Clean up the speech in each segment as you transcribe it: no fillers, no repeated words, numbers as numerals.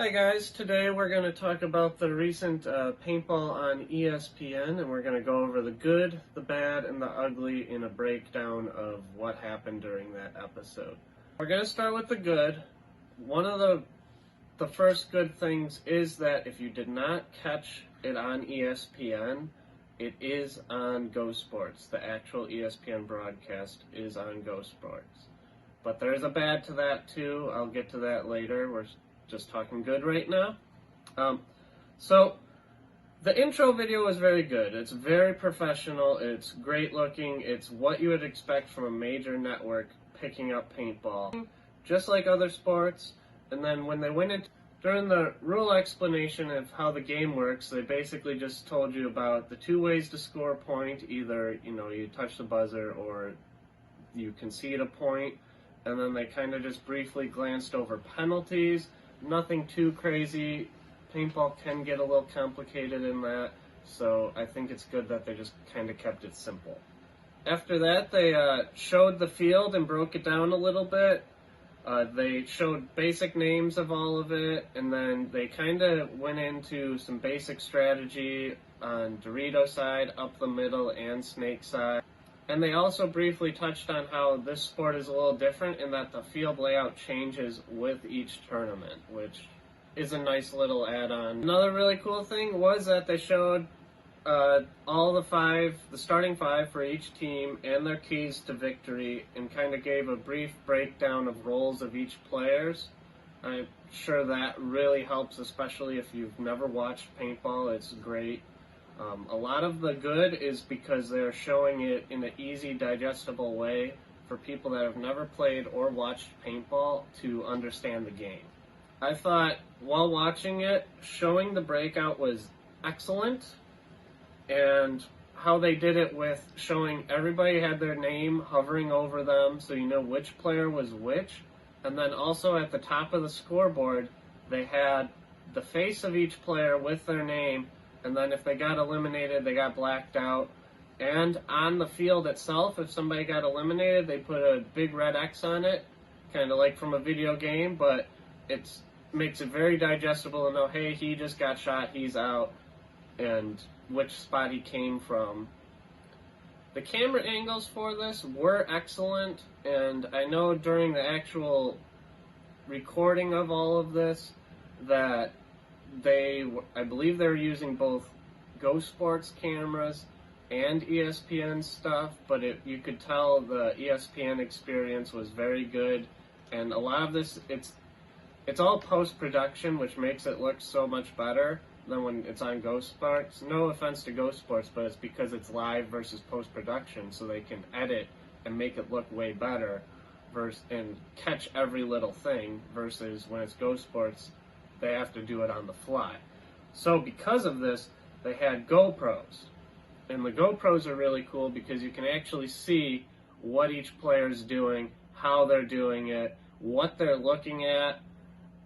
Hi guys, today we're going to talk about the recent paintball on ESPN, and we're going to go over the good, the bad, and the ugly in a breakdown of what happened during that episode. We're going to start with the good. One of the first good things is that if you did not catch it on ESPN, it is on Go Sports. The actual ESPN broadcast is on Go Sports. But there's a bad to that too. I'll get to that later. We're just talking good right now. So the intro video was very good. It's very professional. It's great looking. It's what you would expect from a major network picking up paintball, just like other sports. And then when they went into during the rule explanation of how the game works, they basically just told you about the two ways to score a point. Either, you touch the buzzer or you concede a point. And then they kind of just briefly glanced over penalties. Nothing too crazy. Paintball can get a little complicated in that, so I think it's good that they just kind of kept it simple. After that, they showed the field and broke it down a little bit. They showed basic names of all of it, and then they kind of went into some basic strategy on Dorito side, up the middle, and Snake side. And they also briefly touched on how this sport is a little different in that the field layout changes with each tournament, which is a nice little add-on. Another really cool thing was that they showed all the starting five for each team and their keys to victory, and kind of gave a brief breakdown of roles of each players. I'm sure that really helps, especially if you've never watched paintball. It's great. A lot of the good is because they're showing it in an easy, digestible way for people that have never played or watched paintball to understand the game. I thought, while watching it, showing the breakout was excellent, and how they did it with showing everybody had their name hovering over them so you know which player was which, and then also at the top of the scoreboard, they had the face of each player with their name. And then if they got eliminated, they got blacked out. And on the field itself, if somebody got eliminated, they put a big red X on it, kind of like from a video game, but it makes it very digestible to know, hey, he just got shot, he's out, and which spot he came from. The camera angles for this were excellent, and I know during the actual recording of all of this that I believe they were using both Go Sports cameras and ESPN stuff, but you could tell the ESPN experience was very good, and a lot of this, it's all post-production, which makes it look so much better than when it's on Go Sports. No offense to Go Sports, but it's because it's live versus post-production, so they can edit and make it look way better and catch every little thing, versus when it's Go Sports, they have to do it on the fly. So because of this, they had GoPros. And the GoPros are really cool because you can actually see what each player is doing, how they're doing it, what they're looking at.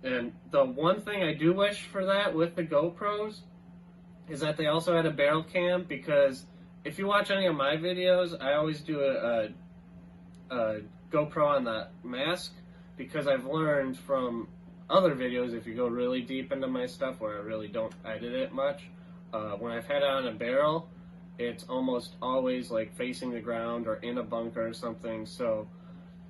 And the one thing I do wish for that with the GoPros is that they also had a barrel cam, because if you watch any of my videos, I always do a GoPro on the mask, because I've learned from other videos, if you go really deep into my stuff where I really don't edit it much, when I've had it on a barrel, it's almost always like facing the ground or in a bunker or something, so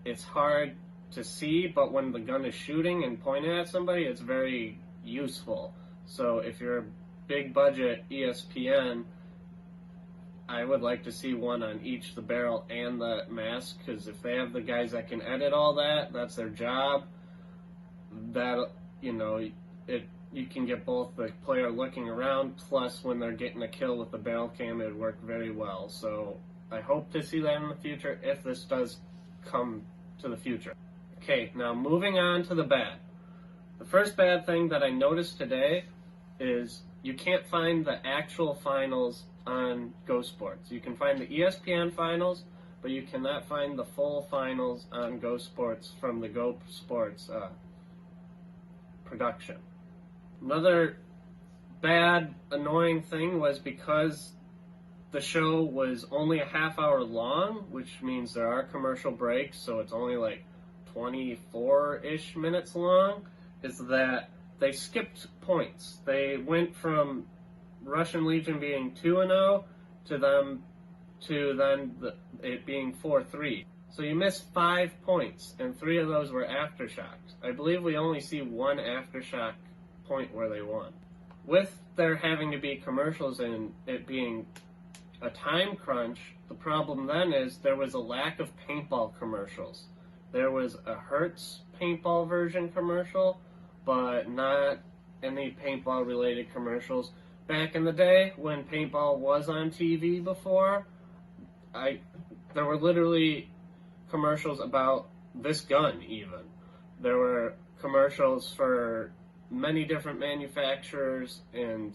it's hard to see, but when the gun is shooting and pointing at somebody, it's very useful. So if you're a big budget ESPN, I would like to see one on each the barrel and the mask, because if they have the guys that can edit all that, that's their job. That, you can get both the player looking around, plus when they're getting a kill with the barrel cam, it would work very well. So I hope to see that in the future, if this does come to the future. Okay, now moving on to the bad. The first bad thing that I noticed today is you can't find the actual finals on Go Sports. You can find the ESPN finals, but you cannot find the full finals on Go Sports from the Go Sports production. Another bad, annoying thing was because the show was only a half hour long, which means there are commercial breaks, so it's only like 24-ish minutes long, is that they skipped points. They went from Russian Legion being 2-0 to then it being 4-3. So you missed 5 points, and 3 of those were aftershocks. I believe we only see one aftershock point where they won. With there having to be commercials and it being a time crunch, the problem then is there was a lack of paintball commercials. There was a Hertz paintball version commercial, but not any paintball related commercials. Back in the day when paintball was on TV before, there were literally commercials about this gun even. There were commercials for many different manufacturers, and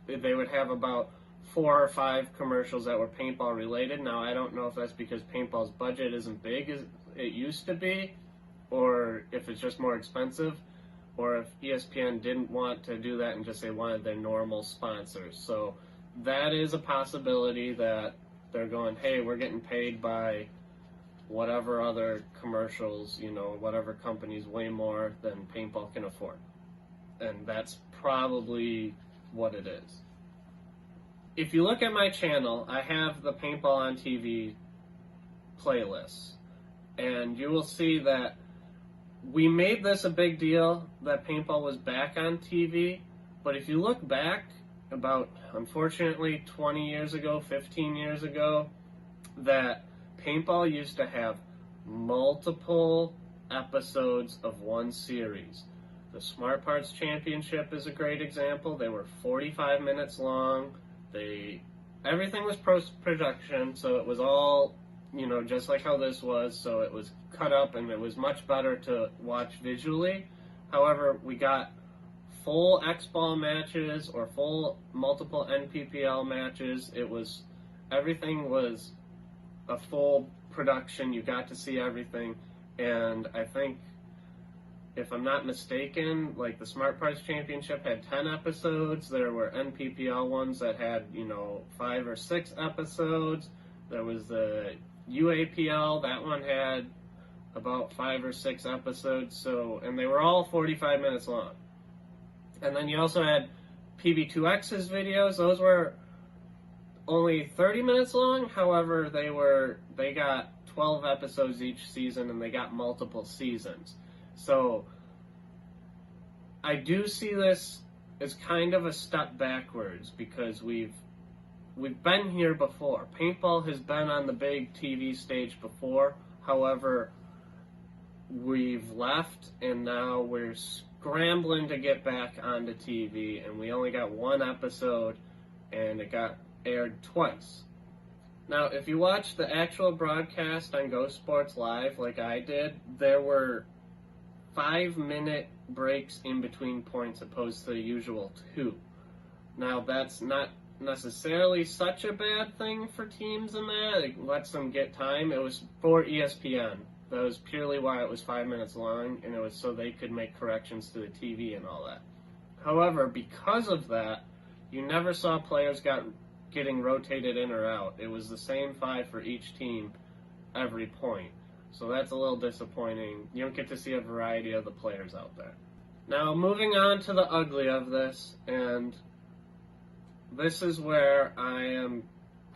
they would have about 4 or 5 commercials that were paintball related. Now, I don't know if that's because paintball's budget isn't big as it used to be, or if it's just more expensive, or if ESPN didn't want to do that and just they wanted their normal sponsors. So that is a possibility that they're going, hey, we're getting paid by whatever other commercials, whatever companies way more than paintball can afford. And that's probably what it is. If you look at my channel, I have the Paintball on TV playlists, and you will see that we made this a big deal that paintball was back on TV, but if you look back about, unfortunately, 20 years ago, 15 years ago, that paintball used to have multiple episodes of one series. The Smart Parts Championship is a great example. They were 45 minutes long. Everything was post-production, so it was all, just like how this was, so it was cut up and it was much better to watch visually. However, we got full X-Ball matches or full multiple NPPL matches. Everything was a full production. You got to see everything, and I think, if I'm not mistaken, like the Smart Parts Championship had 10 episodes. There were NPPL ones that had, 5 or 6 episodes. There was the UAPL, that one had about 5 or 6 episodes. And they were all 45 minutes long. And then you also had PB2X's videos. Those were only 30 minutes long. However, they got 12 episodes each season, and they got multiple seasons. So I do see this as kind of a step backwards because we've been here before. Paintball has been on the big TV stage before. However, we've left, and now we're scrambling to get back onto TV, and we only got 1 episode, and it got aired twice. Now, if you watch the actual broadcast on Go Sports Live like I did, there were 5-minute breaks in between points opposed to the usual 2. Now, that's not necessarily such a bad thing for teams in that. It lets them get time. It was for ESPN. That was purely why it was 5 minutes long, and it was so they could make corrections to the TV and all that. However, because of that, you never saw players getting rotated in or out. It was the same 5 for each team every point. So that's a little disappointing. You don't get to see a variety of the players out there. Now, moving on to the ugly of this, and this is where I am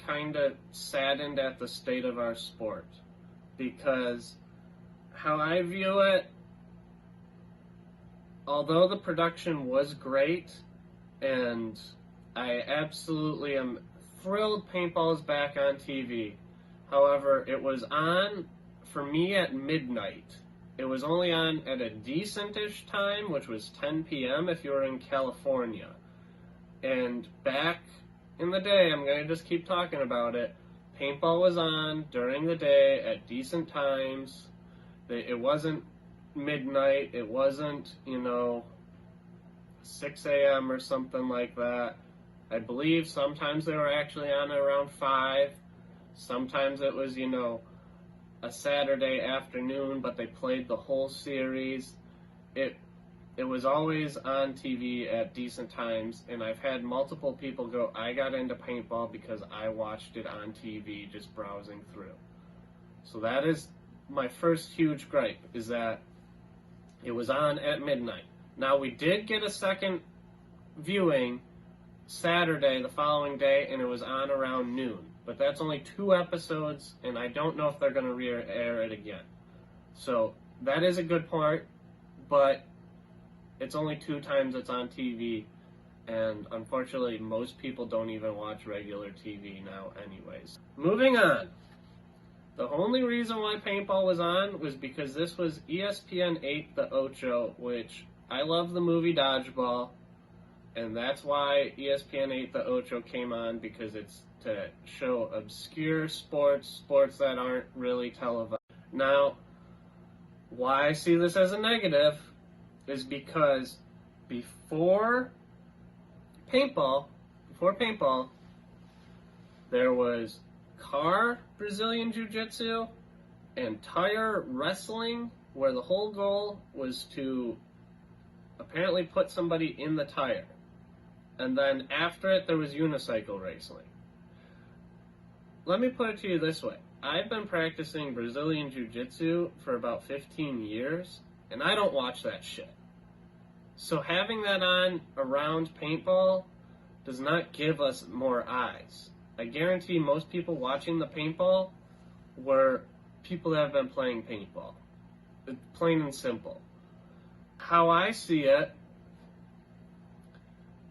kind of saddened at the state of our sport. Because how I view it, although the production was great, and I absolutely am thrilled paintball is back on TV. However, it was on, for me, at midnight. It was only on at a decent-ish time, which was 10 p.m. if you were in California. And back in the day, I'm going to just keep talking about it, paintball was on during the day at decent times. It wasn't midnight. It wasn't, 6 a.m. or something like that. I believe sometimes they were actually on around 5. Sometimes it was, a Saturday afternoon, but they played the whole series. It was always on TV at decent times, and I've had multiple people go, I got into paintball because I watched it on TV just browsing through. So that is my first huge gripe, is that it was on at midnight. Now, we did get a second viewing Saturday, the following day, and it was on around noon. But that's only 2 episodes, and I don't know if they're going to re-air it again. So that is a good part, but it's only 2 times it's on TV, and unfortunately most people don't even watch regular TV now anyways. Moving on. The only reason why Paintball was on was because this was ESPN 8 The Ocho, which I love the movie Dodgeball, and that's why ESPN 8 The Ocho came on, because it's to show obscure sports that aren't really televised. Now, why I see this as a negative is because before Paintball, there was car Brazilian Jiu-Jitsu and tire wrestling, where the whole goal was to apparently put somebody in the tire. And then after it, there was unicycle racing. Let me put it to you this way. I've been practicing Brazilian Jiu-Jitsu for about 15 years, and I don't watch that shit. So having that on around Paintball does not give us more eyes. I guarantee most people watching the Paintball were people that have been playing Paintball. Plain and simple. How I see it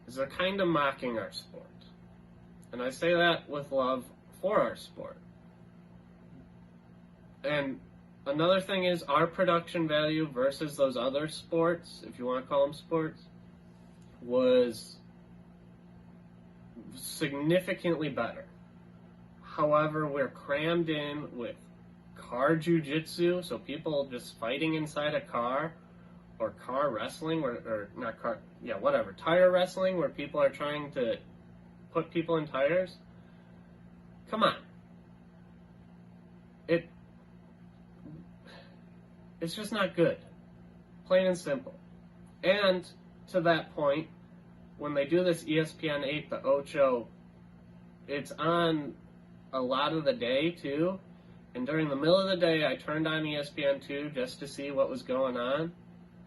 is they're kind of mocking our sport. And I say that with love for our sport. And another thing is our production value versus those other sports, if you want to call them sports, was significantly better. However, we're crammed in with car jiu-jitsu, so people just fighting inside a car, or car wrestling, tire wrestling, where people are trying to put people in tires. Come on. It's just not good. Plain and simple. And to that point, when they do this ESPN 8 The Ocho, it's on a lot of the day too. And during the middle of the day, I turned on ESPN 2 just to see what was going on.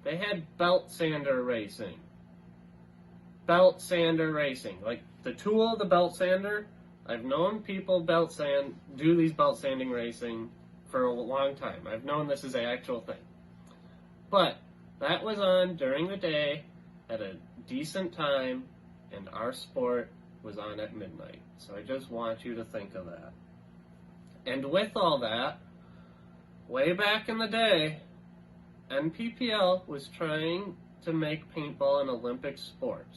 They had belt sander racing. Belt sander racing. Like the tool, the belt sander. I've known people do these belt sanding racing for a long time. I've known this is an actual thing. But that was on during the day at a decent time, and our sport was on at midnight. So I just want you to think of that. And with all that, way back in the day, NPPL was trying to make paintball an Olympic sport.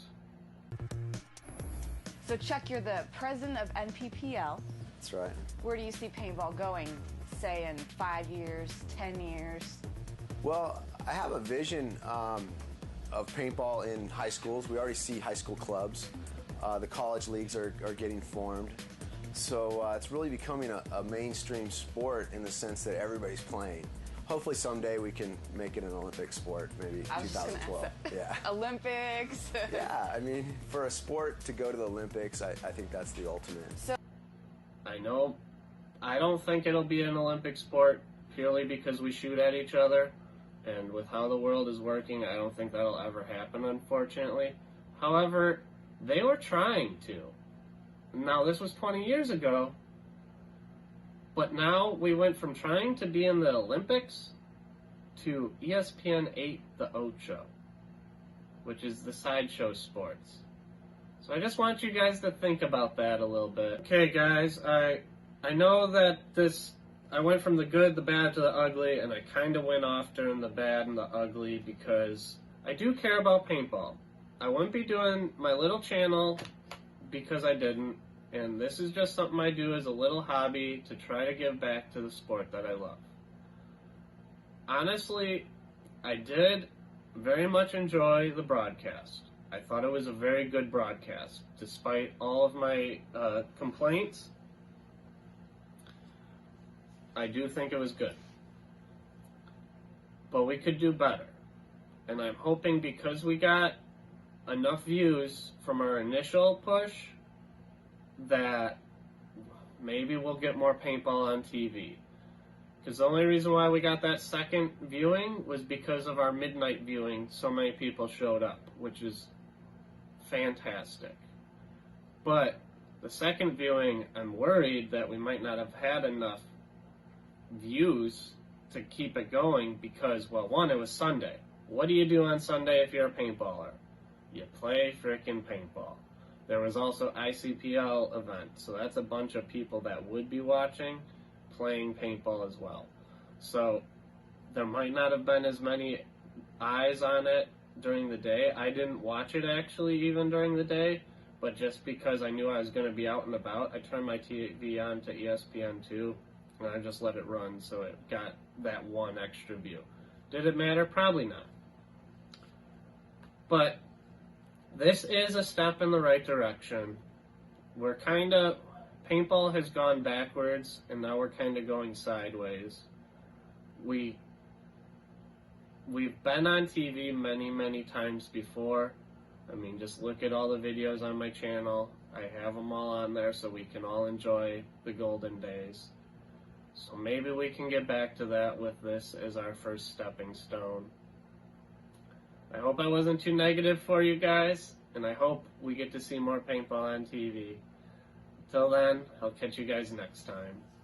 So Chuck, you're the president of NPPL. That's right. Where do you see paintball going, say in 5 years, 10 years? Well, I have a vision of paintball in high schools. We already see high school clubs. The college leagues are getting formed. So it's really becoming a mainstream sport in the sense that everybody's playing. Hopefully someday we can make it an Olympic sport, maybe 2012. Yeah. Olympics. Yeah, I mean, for a sport to go to the Olympics, I think that's the ultimate. I know, I don't think it'll be an Olympic sport purely because we shoot at each other, and with how the world is working, I don't think that'll ever happen, unfortunately. However, they were trying to. Now, this was 20 years ago, but now we went from trying to be in the Olympics to ESPN 8 The Ocho, which is the sideshow sports. So I just want you guys to think about that a little bit. Okay, guys, I know that I went from the good, the bad, to the ugly, and I kind of went off during the bad and the ugly because I do care about paintball. I wouldn't be doing my little channel because I didn't, and this is just something I do as a little hobby to try to give back to the sport that I love. Honestly, I did very much enjoy the broadcast. I thought it was a very good broadcast, despite all of my complaints. I do think it was good. But we could do better. And I'm hoping because we got enough views from our initial push that maybe we'll get more paintball on TV. Because the only reason why we got that second viewing was because of our midnight viewing. So many people showed up, which is fantastic. But the second viewing, I'm worried that we might not have had enough views to keep it going because, well, one, it was Sunday. What do you do on Sunday if you're a paintballer? You play frickin' paintball. There was also ICPL event, so that's a bunch of people that would be watching playing paintball as well. So there might not have been as many eyes on it during the day. I didn't watch it actually even during the day, but just because I knew I was going to be out and about, I turned my TV on to ESPN2 and I just let it run so it got that one extra view. Did it matter? Probably not. But this is a step in the right direction. Paintball has gone backwards, and now we're kind of going sideways. We've been on TV many, many times before. I mean, just look at all the videos on my channel. I have them all on there so we can all enjoy the golden days. So maybe we can get back to that with this as our first stepping stone. I hope I wasn't too negative for you guys, and I hope we get to see more paintball on TV. Till then, I'll catch you guys next time.